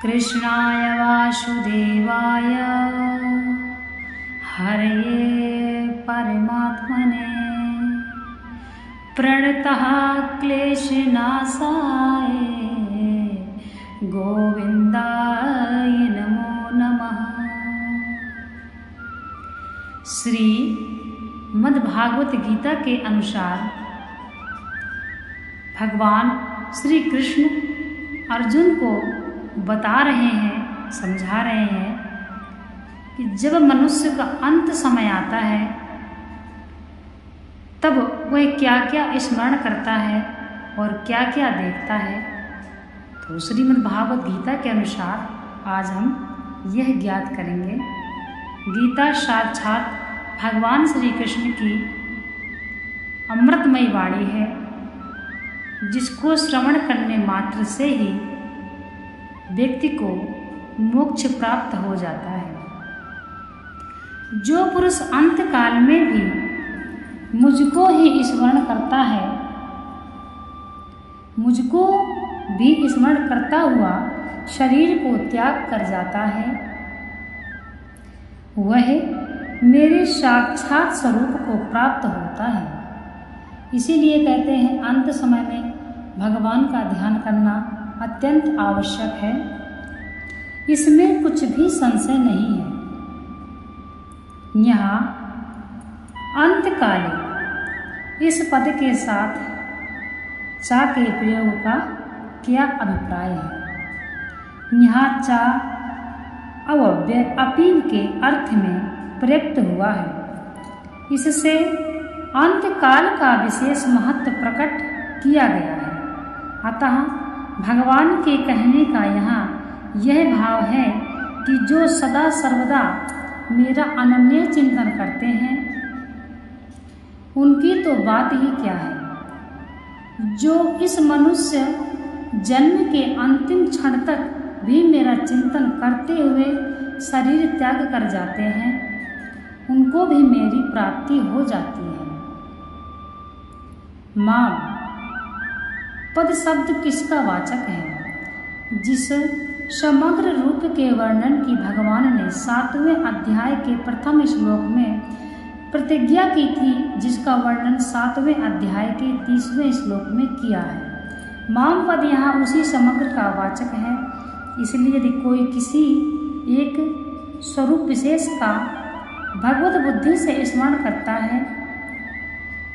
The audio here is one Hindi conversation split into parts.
कृष्णाय वासुदेवाय हरये परमात्मने प्रणतः क्लेशनाशाय गोविंदाय नमो नमः। श्री मद्भागवत गीता के अनुसार भगवान श्री कृष्ण अर्जुन को बता रहे हैं, समझा रहे हैं कि जब मनुष्य का अंत समय आता है तब वह क्या क्या स्मरण करता है और क्या क्या देखता है। तो श्रीमद् भागवत गीता के अनुसार आज हम यह ज्ञात करेंगे। गीता साक्षात भगवान श्री कृष्ण की अमृतमयी वाणी है, जिसको श्रवण करने मात्र से ही व्यक्ति को मोक्ष प्राप्त हो जाता है। जो पुरुष अंत काल में भी मुझको ही स्मरण करता है, मुझको भी स्मरण करता हुआ शरीर को त्याग कर जाता है, वह मेरे साक्षात स्वरूप को प्राप्त होता है। इसीलिए कहते हैं अंत समय में भगवान का ध्यान करना अत्यंत आवश्यक है। इसमें कुछ भी संशय नहीं है। यहाँ अंतकाले इस पद के साथ चा के प्रयोग का क्या अभिप्राय है। यहाँ चा अव्यय अपील के अर्थ में प्रयुक्त हुआ है। इससे अंतकाल का विशेष महत्व प्रकट किया गया है। अतः भगवान के कहने का यहाँ यह भाव है कि जो सदा सर्वदा मेरा अनन्य चिंतन करते हैं उनकी तो बात ही क्या है। जो इस मनुष्य जन्म के अंतिम क्षण तक भी मेरा चिंतन करते हुए शरीर त्याग कर जाते हैं, उनको भी मेरी प्राप्ति हो जाती है। माम पद शब्द किसका वाचक है? जिस समग्र रूप के वर्णन की भगवान ने 7वें अध्याय के प्रथम श्लोक में प्रतिज्ञा की थी, जिसका वर्णन 7वें अध्याय के 30वें श्लोक में किया है। माम पद यहाँ उसी समग्र का वाचक है। इसलिए यदि कोई किसी एक स्वरूप विशेष का भगवत बुद्धि से स्मरण करता है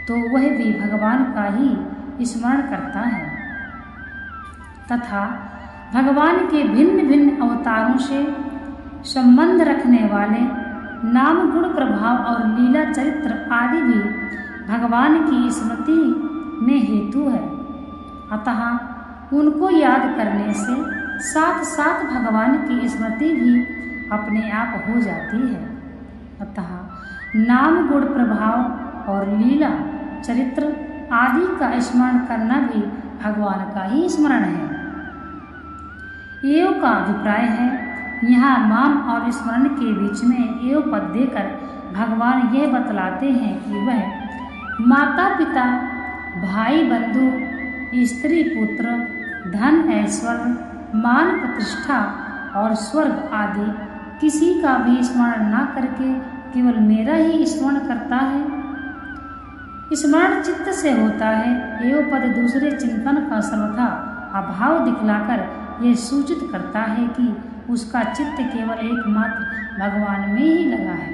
तो वह भी भगवान का ही स्मरण करता है तथा भगवान के भिन्न भिन्न अवतारों से संबंध रखने वाले नाम गुण प्रभाव और लीला चरित्र आदि भी भगवान की स्मृति में हेतु है। अतः उनको याद करने से साथ साथ भगवान की स्मृति भी अपने आप हो जाती है। अतः नाम गुण प्रभाव और लीला चरित्र आदि का स्मरण करना भी भगवान का ही स्मरण है। एव का अभिप्राय है। यहाँ माम और स्मरण के बीच में एव पद देकर भगवान यह बतलाते हैं कि वह माता पिता भाई बंधु स्त्री पुत्र धन ऐश्वर्य मान प्रतिष्ठा और स्वर्ग आदि किसी का भी स्मरण न करके केवल मेरा ही स्मरण करता है। स्मरण चित्त से होता है। एवं पद दूसरे चिंतन का सर्वथा अभाव दिखलाकर यह सूचित करता है कि उसका चित्त केवल एकमात्र भगवान में ही लगा है।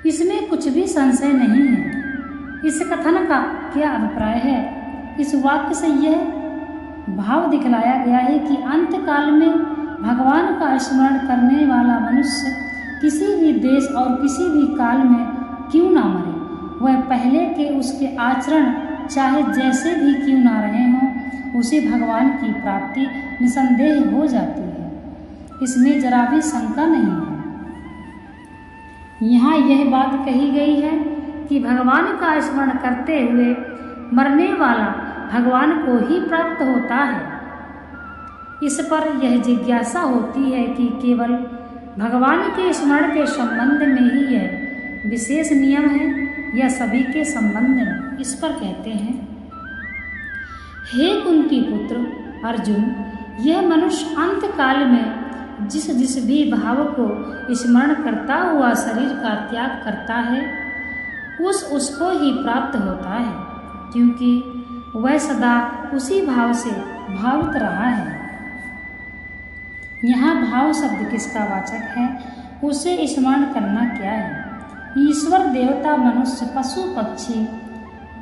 इसमें कुछ भी संशय नहीं है। इस कथन का क्या अभिप्राय है? इस वाक्य से यह भाव दिखलाया गया है कि अंत काल में भगवान का स्मरण करने वाला मनुष्य किसी भी देश और किसी भी काल में क्यों ना मरे, वह पहले के उसके आचरण चाहे जैसे भी क्यों ना रहे हों, उसे भगवान की प्राप्ति निसंदेह हो जाती है। इसमें जरा भी शंका नहीं है। यहाँ यह बात कही गई है कि भगवान का स्मरण करते हुए मरने वाला भगवान को ही प्राप्त होता है। इस पर यह जिज्ञासा होती है कि केवल भगवान के स्मरण के संबंध में ही यह विशेष नियम है या सभी के संबंध में। इस पर कहते हैं, हे कुंती पुत्र अर्जुन, यह मनुष्य अंत काल में जिस जिस भी भाव को स्मरण करता हुआ शरीर का त्याग करता है उसको ही प्राप्त होता है, क्योंकि वह सदा उसी भाव से भावित रहा है। यहाँ भाव शब्द किसका वाचक है, उसे स्मरण करना क्या है। ईश्वर, देवता, मनुष्य, पशु, पक्षी,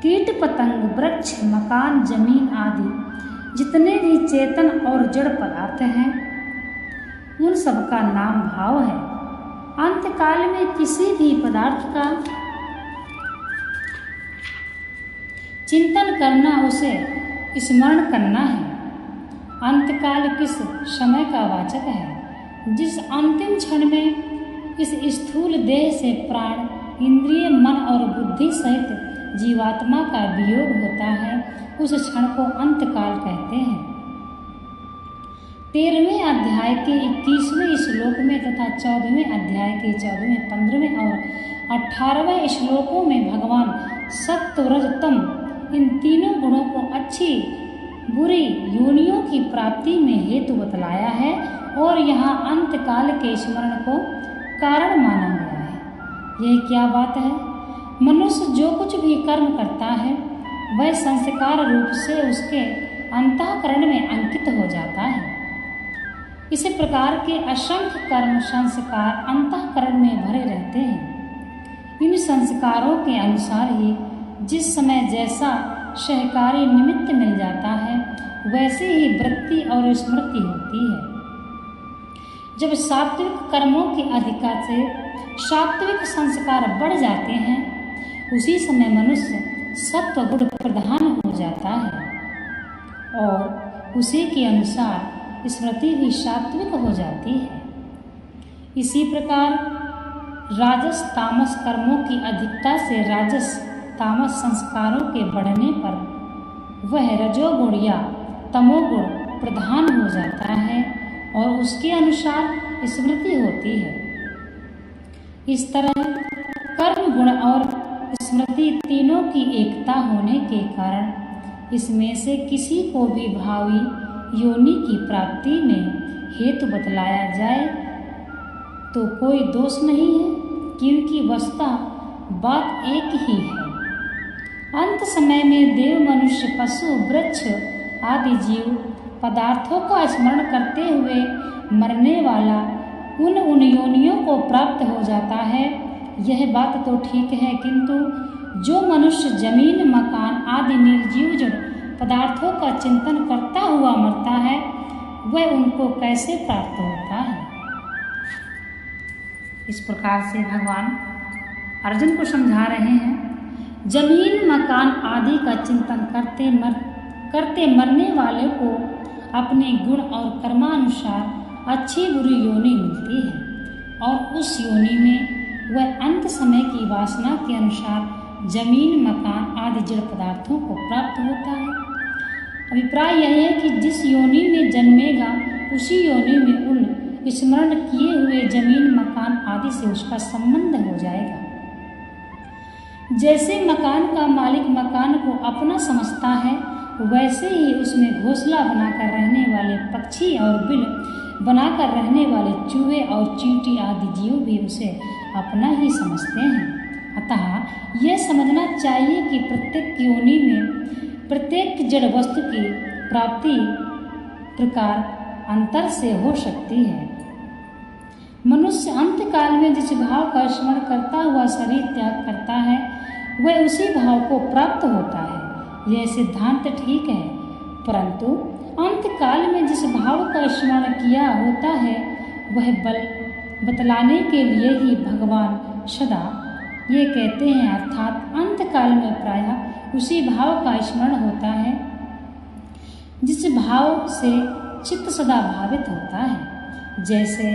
कीट पतंग, वृक्ष, मकान, जमीन आदि जितने भी चेतन और जड़ पदार्थ हैं उन सब का नाम भाव है। अंतकाल में किसी भी पदार्थ का चिंतन करना, उसे स्मरण करना है। अंतकाल किस समय का वाचक है, जिस अंतिम क्षण में इस स्थूल देह से प्राण, इंद्रिय, मन और बुद्धि सहित जीवात्मा का वियोग होता है, उस क्षण को अंतकाल कहते हैं। 13वें अध्याय के 21वें श्लोक में तथा 14वें अध्याय के 14वें, 15वें और 18वें श्लोकों में भगवान सत्व, रज, तम इन तीनों गुणों को अच्छी बुरी योनियों की प्राप्ति में हेतु बतलाया है और यहाँ अंतकाल के स्मरण को कारण माना गया है। यह क्या बात है? मनुष्य जो कुछ भी कर्म करता है वह संस्कार रूप से उसके अंतःकरण में अंकित हो जाता है। इसी प्रकार के असंख्य कर्म संस्कार अंतःकरण में भरे रहते हैं। इन संस्कारों के अनुसार ही जिस समय जैसा सहकारी निमित्त मिल जाता है वैसे ही वृत्ति और स्मृति होती है। जब सात्विक कर्मों के अधिकार से सात्विक संस्कार बढ़ जाते हैं उसी समय मनुष्य सत्व गुण प्रधान हो जाता है और उसी के अनुसार स्मृति भी सात्विक हो जाती है। इसी प्रकार राजस तामस कर्मों की अधिकता से राजस तामस संस्कारों के बढ़ने पर वह रजोगुण या तमोगुण प्रधान हो जाता है और उसके अनुसार स्मृति होती है। इस तरह कर्म गुण और स्मृति तीनों की एकता होने के कारण इसमें से किसी को भी भावी योनि की प्राप्ति में हेतु बतलाया जाए तो कोई दोष नहीं है, क्योंकि वस्तुतः बात एक ही है। अंत समय में देव, मनुष्य, पशु, वृक्ष आदि जीव पदार्थों का स्मरण करते हुए मरने वाला उन योनियों को प्राप्त हो जाता है। यह बात तो ठीक है, किंतु जो मनुष्य जमीन, मकान आदि निर्जीव जड़ पदार्थों का चिंतन करता हुआ मरता है वह उनको कैसे प्राप्त होता है। इस प्रकार से भगवान अर्जुन को समझा रहे हैं, जमीन, मकान आदि का चिंतन करते मरने वाले को अपने गुण और कर्मानुसार अच्छी बुरी योनि मिलती है और उस योनि में वह अंत समय की वासना के अनुसार जमीन, मकान आदि जड़ पदार्थों को प्राप्त होता है। अभिप्राय यह है कि जिस योनि में जन्मेगा उसी योनि में उन स्मरण किए हुए जमीन, मकान आदि से उसका संबंध हो जाएगा। जैसे मकान का मालिक मकान को अपना समझता है वैसे ही उसमें घोंसला बनाकर रहने वाले पक्षी और बिल बनाकर रहने वाले चूहे और चींटी आदि जीव भी उसे अपना ही समझते हैं। अतः यह समझना चाहिए कि प्रत्येक योनि में प्रत्येक जड़ वस्तु की प्राप्ति प्रकार अंतर से हो सकती है। मनुष्य अंतकाल में जिस भाव का स्मरण करता हुआ शरीर त्याग करता है वह उसी भाव को प्राप्त होता है। यह सिद्धांत ठीक है, परंतु अंतकाल में जिस भाव का स्मरण किया होता है वह बल बतलाने के लिए ही भगवान सदा ये कहते हैं, अर्थात अंतकाल में प्रायः उसी भाव का स्मरण होता है जिस भाव से चित्त सदा भावित होता है। जैसे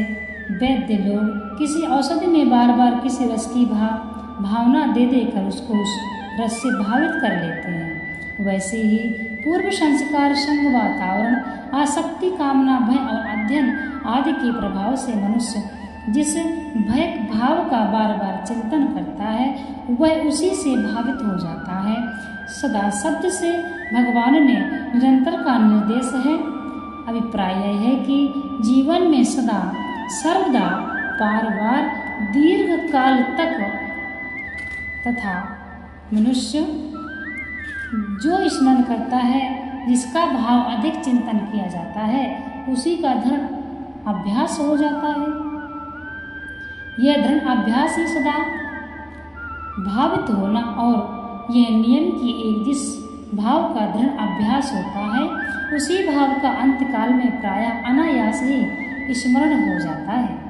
वैद्य लोग किसी औषधि में बार बार किसी रस की भावना दे देकर उसको उस रस से भावित कर लेते हैं, वैसे ही पूर्व संस्कार, संग, वातावरण, आसक्ति, कामना, भय और अध्ययन आदि के प्रभाव से मनुष्य जिस भय भाव का बार बार चिंतन करता है वह उसी से भावित हो जाता है। सदा शब्द से भगवान ने निरंतर का निर्देश है। अभिप्राय यह है कि जीवन में सदा सर्वदा बार बार दीर्घ काल तक तथा मनुष्य जो स्मरण करता है, जिसका भाव अधिक चिंतन किया जाता है, उसी का दृढ़ अभ्यास हो जाता है। यह दृढ़ अभ्यास ही सदा भावित होना और यह नियम की एक जिस भाव का दृढ़ अभ्यास होता है, उसी भाव का अंतकाल में प्रायः अनायास ही स्मरण हो जाता है।